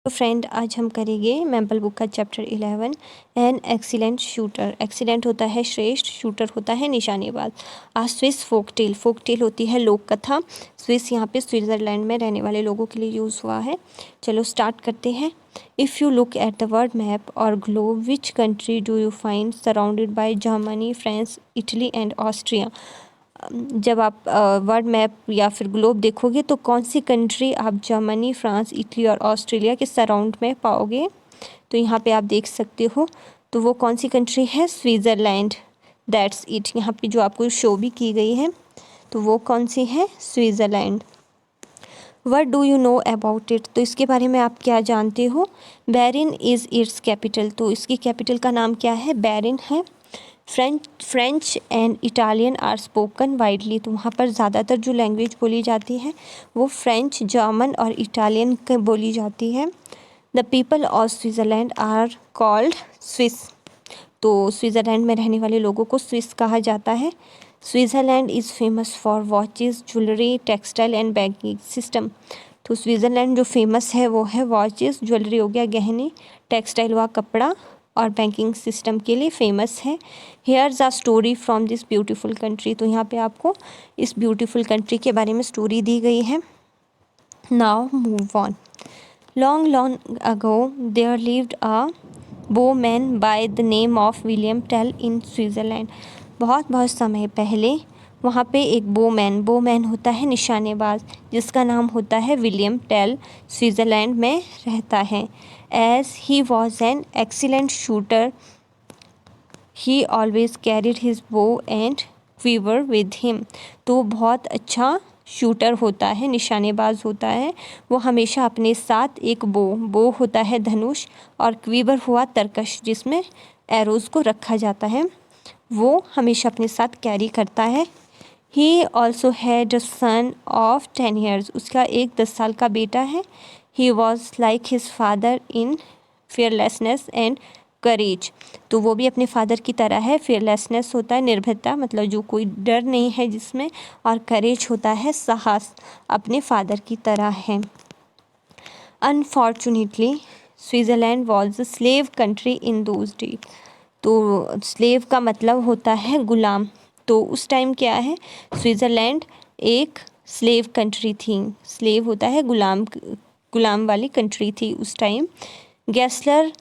तो फ्रेंड आज हम करेंगे मैपल बुक का chapter 11 N excellent shooter. Excellent होता है श्रेष्ठ, शूटर होता है निशानेबाज। आ स्विस फोकटेल, फोकटेल होती है लोक कथा। स्विस यहाँ पे स्विट्ज़रलैंड में रहने वाले लोगों के लिए यूज़ हुआ है। चलो स्टार्ट करते हैं। If you look at the world map और globe, which country do you find surrounded by Germany, France, Italy and Austria. जब आप वर्ल्ड मैप या फिर ग्लोब देखोगे तो कौन सी कंट्री आप जर्मनी, फ्रांस, इटली और ऑस्ट्रेलिया के सराउंड में पाओगे। तो यहाँ पे आप देख सकते हो, तो वो कौन सी कंट्री है, स्विट्ज़रलैंड। That's it. यहाँ पे जो आपको शो भी की गई है तो वो कौन सी है, Switzerland. What do you know about it, तो इसके बारे में आप क्या जानते हो। बैरिन इज़ इट्स कैपिटल, तो इसकी कैपिटल का नाम क्या है, बैरिन है। French and Italian are spoken widely, तो वहाँ पर ज़्यादातर जो लैंग्वेज बोली जाती है वो फ्रेंच, जर्मन और इटालियन बोली जाती है। The people of Switzerland are called Swiss, तो स्विट्ज़रलैंड में रहने वाले लोगों को स्विस कहा जाता है। Switzerland is famous for watches, jewellery, textile and banking system, तो स्विट्ज़रलैंड जो फेमस है वो है वॉचेस, ज्वेलरी हो गया गहने, टेक्सटाइल हुआ कपड़ा और बैंकिंग सिस्टम के लिए फेमस है। Hairs a story from this beautiful country, तो यहाँ पे आपको इस ब्यूटीफुल कंट्री के बारे में स्टोरी दी गई है। Now move on. Long long ago there lived a bowman by the name of William Tell in Switzerland, बहुत बहुत समय पहले वहाँ पे एक बोमैन, बोमैन होता है निशानेबाज, जिसका नाम होता है विलियम टेल, स्विट्ज़रलैंड में रहता है। As he was an excellent shooter he always carried his bow and quiver with him, तो बहुत अच्छा शूटर होता है, निशानेबाज होता है, वो हमेशा अपने साथ एक बो होता है धनुष, और क्वीवर हुआ तरकश जिसमें एरोज़ को रखा जाता है, वो हमेशा अपने साथ कैरी करता है। He also had a son of 10 years, उसका एक 10 साल का बेटा है। He was like his father in fearlessness and courage, तो वो भी अपने फादर की तरह है। fearlessness होता है निर्भयता, मतलब जो कोई डर नहीं है जिसमें, और करेज होता है साहस, अपने फादर की तरह है। Unfortunately Switzerland was a slave country in those days, तो स्लेव का मतलब होता है गुलाम, तो उस टाइम क्या है, स्विट्ज़रलैंड एक स्लेव कंट्री थी। स्लेव होता है गुलाम, गुलाम वाली कंट्री थी उस time. Gessler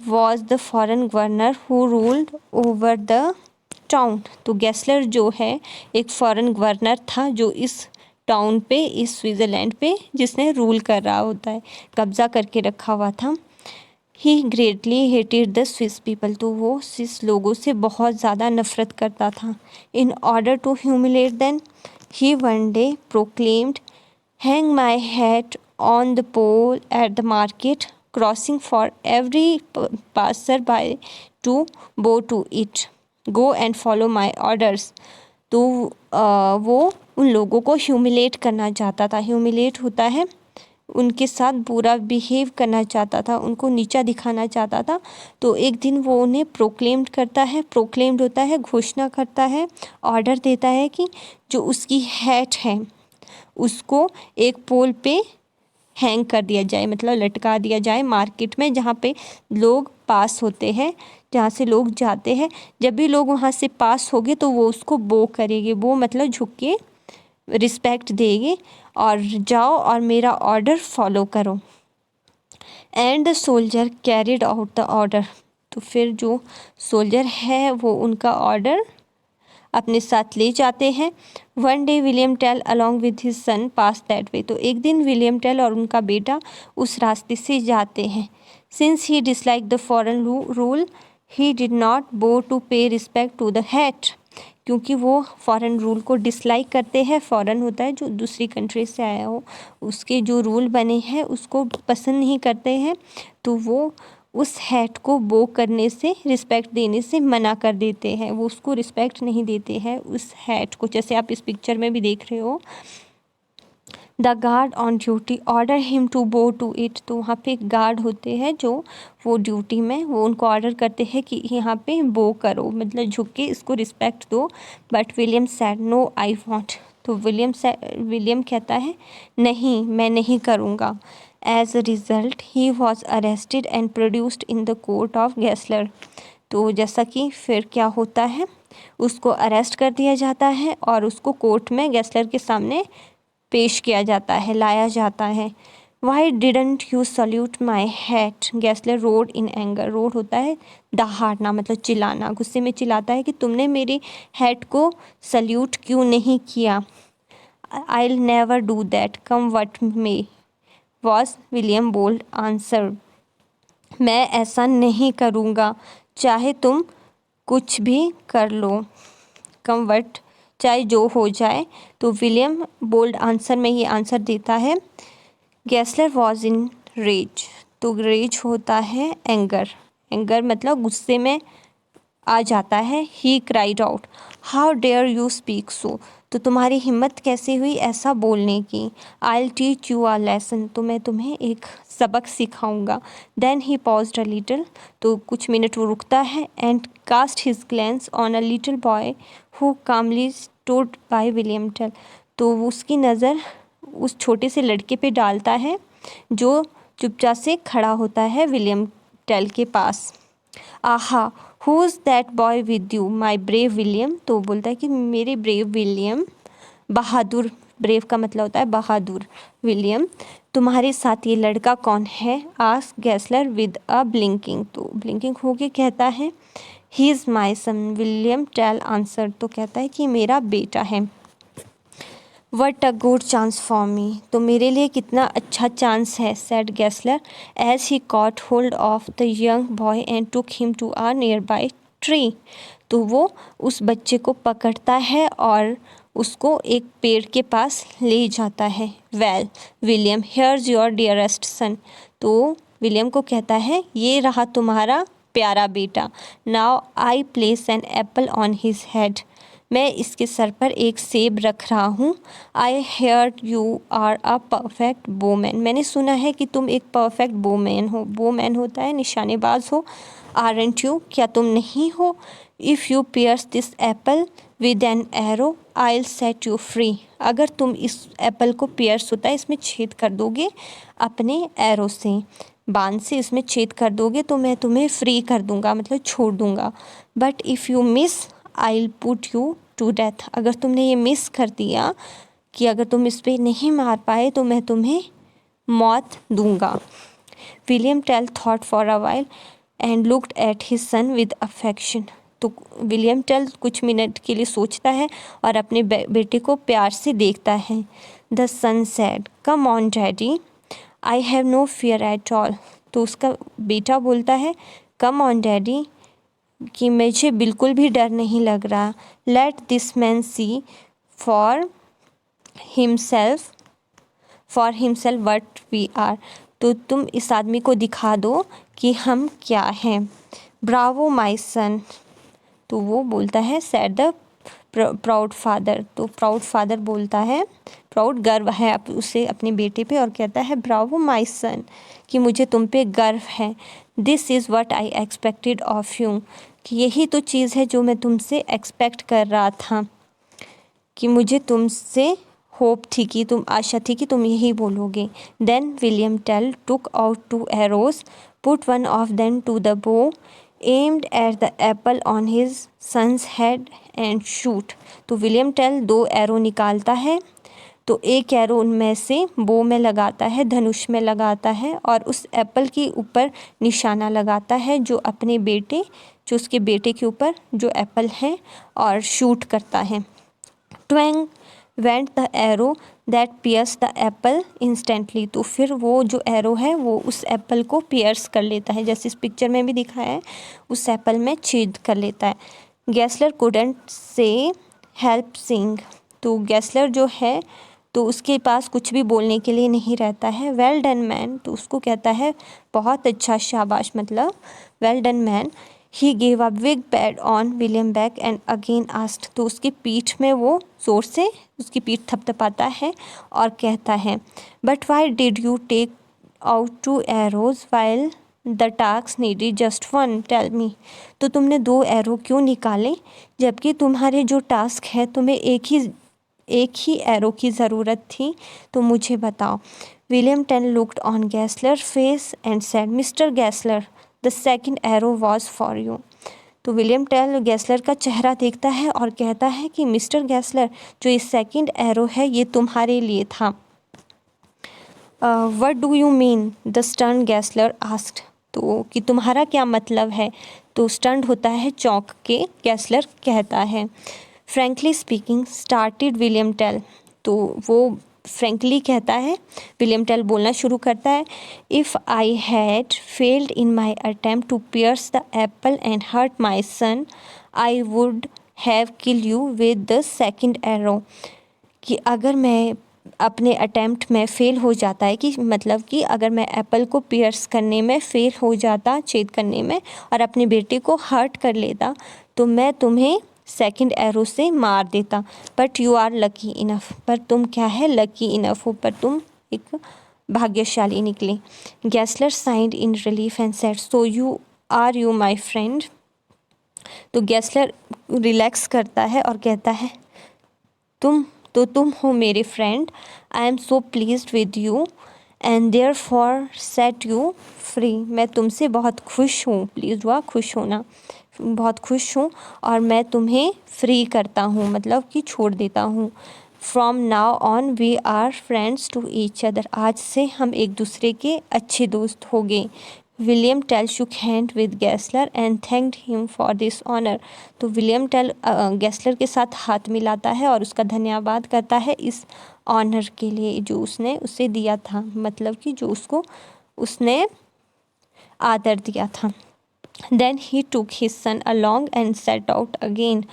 was the foreign governor who ruled over the town, तो गेस्लर जो है एक फॉरेन गवर्नर था जो इस टाउन पे, इस स्विट्ज़रलैंड पे जिसने रूल कर रहा होता है, कब्ज़ा करके रखा हुआ था। He greatly hated the Swiss people, तो वो स्विस लोगों से बहुत ज़्यादा नफरत करता था। In order to humiliate them he one day proclaimed, hang my hat on the pole at the market crossing for every passer by to bow to it, go and follow my orders, तो वो उन लोगों को humiliate करना चाहता था। Humiliate होता है उनके साथ बुरा बिहेव करना चाहता था, उनको नीचा दिखाना चाहता था। तो एक दिन वो उन्हें प्रोक्लेम्ड करता है, प्रोक्लेम्ड होता है घोषणा करता है, ऑर्डर देता है कि जो उसकी हैट है उसको एक पोल पे हैंग कर दिया जाए, मतलब लटका दिया जाए मार्केट में, जहाँ पे लोग पास होते हैं, जहाँ से लोग जाते हैं। जब भी लोग वहाँ से पास होंगे तो वो उसको बो करेंगे, बो मतलब झुक के रिस्पेक्ट देंगे, और जाओ और मेरा ऑर्डर फॉलो करो। And the soldier carried out the order, तो फिर जो सोल्जर है वो उनका ऑर्डर अपने साथ ले जाते हैं। One day William Tell along with his son pass that way, तो एक दिन विलियम टेल और उनका बेटा उस रास्ते से जाते हैं। Since he dislike the foreign rule he did not बो टू पे रिस्पेक्ट टू द हैट, क्योंकि वो फॉरेन रूल को डिसलाइक करते हैं। फॉरेन होता है जो दूसरी कंट्री से आया हो, उसके जो रूल बने हैं उसको पसंद नहीं करते हैं, तो वो उस हैट को बो करने से, रिस्पेक्ट देने से मना कर देते हैं, वो उसको रिस्पेक्ट नहीं देते हैं उस हैट को, जैसे आप इस पिक्चर में भी देख रहे हो। The guard on duty order him to bow to it, तो वहाँ पे एक गार्ड होते हैं जो वो ड्यूटी में, वो उनको ऑर्डर करते हैं कि यहाँ पे बो करो, मतलब झुक के इसको रिस्पेक्ट दो। But William said no I won't, तो विलियम कहता है नहीं मैं नहीं करूँगा। As a result, he was arrested and produced in the court of Gessler. तो जैसा कि फिर क्या होता है, उसको अरेस्ट कर दिया जाता है और उसको कोर्ट में गैसलर के सामने पेश किया जाता है, लाया जाता है। Why didn't you salute my hat? Gessler rode in anger. Rode होता है दहाड़ना, मतलब चिल्लाना, गुस्से में चिल्लाता है कि तुमने मेरी हैट को सल्यूट क्यों नहीं किया। I'll never do that, come what may, was William bold answer. मैं ऐसा नहीं करूँगा, चाहे तुम कुछ भी कर लो, कम वट, चाहे जो हो जाए। तो विलियम बोल्ड आंसर में ये आंसर देता है। गैसलर वॉज इन रेज, तो रेज होता है एंगर। एंगर मतलब गुस्से में आ जाता है। He cried out, how dare you speak so, तो तुम्हारी हिम्मत कैसे हुई ऐसा बोलने की। I will teach you a lesson, तो मैं तुम्हें एक सबक सिखाऊंगा। Then he paused a little, तो कुछ मिनट वो रुकता है। And cast his glance on a little boy who calmly stood by William Tell, तो उसकी नज़र उस छोटे से लड़के पे डालता है जो चुपचाप से खड़ा होता है विलियम टेल के पास। आहा, who is that boy with you my brave William, तो बोलता है कि मेरे ब्रेव विलियम, बहादुर, ब्रेव का मतलब होता है बहादुर विलियम, तुम्हारे साथ ये लड़का कौन है। Ask Gessler with a blinking, तो ब्लिंकिंग होके कहता है he is my son, William Tell answer, तो कहता है कि मेरा बेटा है। What a good chance for me, तो मेरे लिए कितना अच्छा चांस है, said Gessler as he caught hold of the young boy and took him to a nearby tree, तो वो उस बच्चे को पकड़ता है और उसको एक पेड़ के पास ले जाता है। Well William, here's your dearest son, तो विलियम को कहता है ये रहा तुम्हारा प्यारा बेटा। Now I place an apple on his head, मैं इसके सर पर एक सेब रख रहा हूँ। I hear you are a perfect bowman, मैंने सुना है कि तुम एक परफेक्ट बोमैन हो। बोमैन होता है निशानेबाज हो। आरंट यू, क्या तुम नहीं हो। If you pierce this apple with an arrow I will set you free, अगर तुम इस एप्पल को, पियर्स होता है इसमें छेद कर दोगे अपने एरो से, बाण से इसमें छेद कर दोगे तो मैं तुम्हें फ्री कर दूंगा, मतलब छोड़ दूंगा। But if you miss I will put you to death, अगर तुमने ये मिस कर दिया कि अगर तुम इस पर नहीं मार पाए तो मैं तुम्हें मौत दूंगा। William Tell thought for a while and looked at his son with affection, तो विलियम टेल कुछ मिनट के लिए सोचता है और अपने बेटे को प्यार से देखता है। The son said come on daddy I have no fear at all, तो उसका बेटा बोलता है कम ऑन डैडी, कि मुझे बिल्कुल भी डर नहीं लग रहा। Let this man see for himself what we are, तो तुम इस आदमी को दिखा दो कि हम क्या हैं। ब्रावो माय सन, तो वो बोलता है सेड द प्राउड फादर, तो प्राउड फादर बोलता है, प्राउड गर्व है उसे अपने बेटे पे, और कहता है ब्रावो माय सन, कि मुझे तुम पे गर्व है। This is what I expected of you, कि यही तो चीज़ है जो मैं तुमसे एक्सपेक्ट कर रहा था, कि मुझे तुमसे होप थी, कि तुम, आशा थी कि तुम यही बोलोगे। Then William Tell took out 2 arrows, put one of them to the bow, aimed at the apple on his son's head and shoot, तो विलियम टेल 2 एरो निकालता है, तो एक एरो उनमें से बो में लगाता है, धनुष में लगाता है, और उस एप्पल के ऊपर निशाना लगाता है जो अपने बेटे, जो उसके बेटे के ऊपर जो एप्पल है, और शूट करता है। Twang went the arrow that pierce the apple instantly, तो फिर वो जो एरो है वो उस एप्पल को पियर्स कर लेता है, जैसे इस पिक्चर में भी दिखाया है, उस एप्पल में छेद कर लेता है। गैसलर कुडंट से हेल्प सिंग, तो गैसलर जो है तो उसके पास कुछ भी बोलने के लिए नहीं रहता है। वेल डन मैन, तो उसको कहता है बहुत अच्छा, शाबाश, मतलब well done man. He gave a big pad on William back and again asked, तो उसकी पीठ में वो जोर से उसकी पीठ थपथपाता है और कहता है but why did you take out 2 arrows while the task needed just 1, tell me, तो तुमने 2 एरो क्यों निकाले जबकि तुम्हारे जो टास्क है तुम्हें एक ही एरो की ज़रूरत थी, तो मुझे बताओ। William Tell looked on Gessler face and said, mister Gessler, the second arrow was for you. तो विलियम टेल गैसलर का चेहरा देखता है और कहता है कि मिस्टर गैसलर, जो ये सेकंड एरो है ये तुम्हारे लिए था। What do you mean? The stern Gessler asked. तो कि तुम्हारा क्या मतलब है? तो स्टर्न होता है चौंक के, गैसलर कहता है। Frankly speaking started William Tell. तो वो फ्रैंकली कहता है, विलियम टेल बोलना शुरू करता है, if I had failed in my attempt to pierce the apple and hurt my son, I would have kill you with the second arrow. कि अगर मैं अपने अटेम्प्ट में फ़ेल हो जाता है, कि मतलब कि अगर मैं एप्पल को पियर्स करने में फ़ेल हो जाता, छेद करने में, और अपने बेटे को हर्ट कर लेता, तो मैं तुम्हें सेकंड एरो से मार देता। But you are lucky enough, पर तुम क्या है, लकी इनफ हो, पर तुम एक भाग्यशाली निकले। Gessler sighed in relief and said, so you my friend. तो गैसलर रिलैक्स करता है और कहता है, तुम हो मेरे friend. I am so pleased with you and therefore set you free. मैं तुमसे बहुत खुश हूँ, प्लीज़ हुआ खुश होना, बहुत खुश हूँ और मैं तुम्हें फ्री करता हूँ, मतलब कि छोड़ देता हूँ। From now on we are friends to each other. आज से हम एक दूसरे के अच्छे दोस्त हो गए। William Tell shook hand with Gessler and thanked him for this honour. तो विलियम टेल गैसलर के साथ हाथ मिलाता है और उसका धन्यवाद करता है इस ऑनर के लिए जो उसने उसे दिया था, मतलब कि जो उसने आदर दिया था। Then he took his son along and set out again.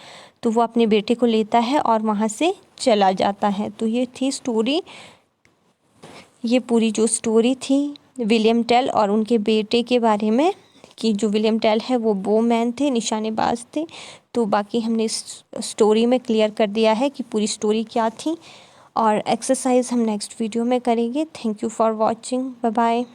तो वो अपने बेटे को लेता है और वहाँ से चला जाता है। तो ये थी स्टोरी, ये पूरी जो स्टोरी थी विलियम टेल और उनके बेटे के बारे में, कि जो विलियम टेल है वो बोमैन थे, निशानेबाज थे। तो बाकी हमने इस स्टोरी में क्लियर कर दिया है कि पूरी स्टोरी क्या थी, और एक्सरसाइज हम नेक्स्ट वीडियो में करेंगे। Thank you for watching, bye bye.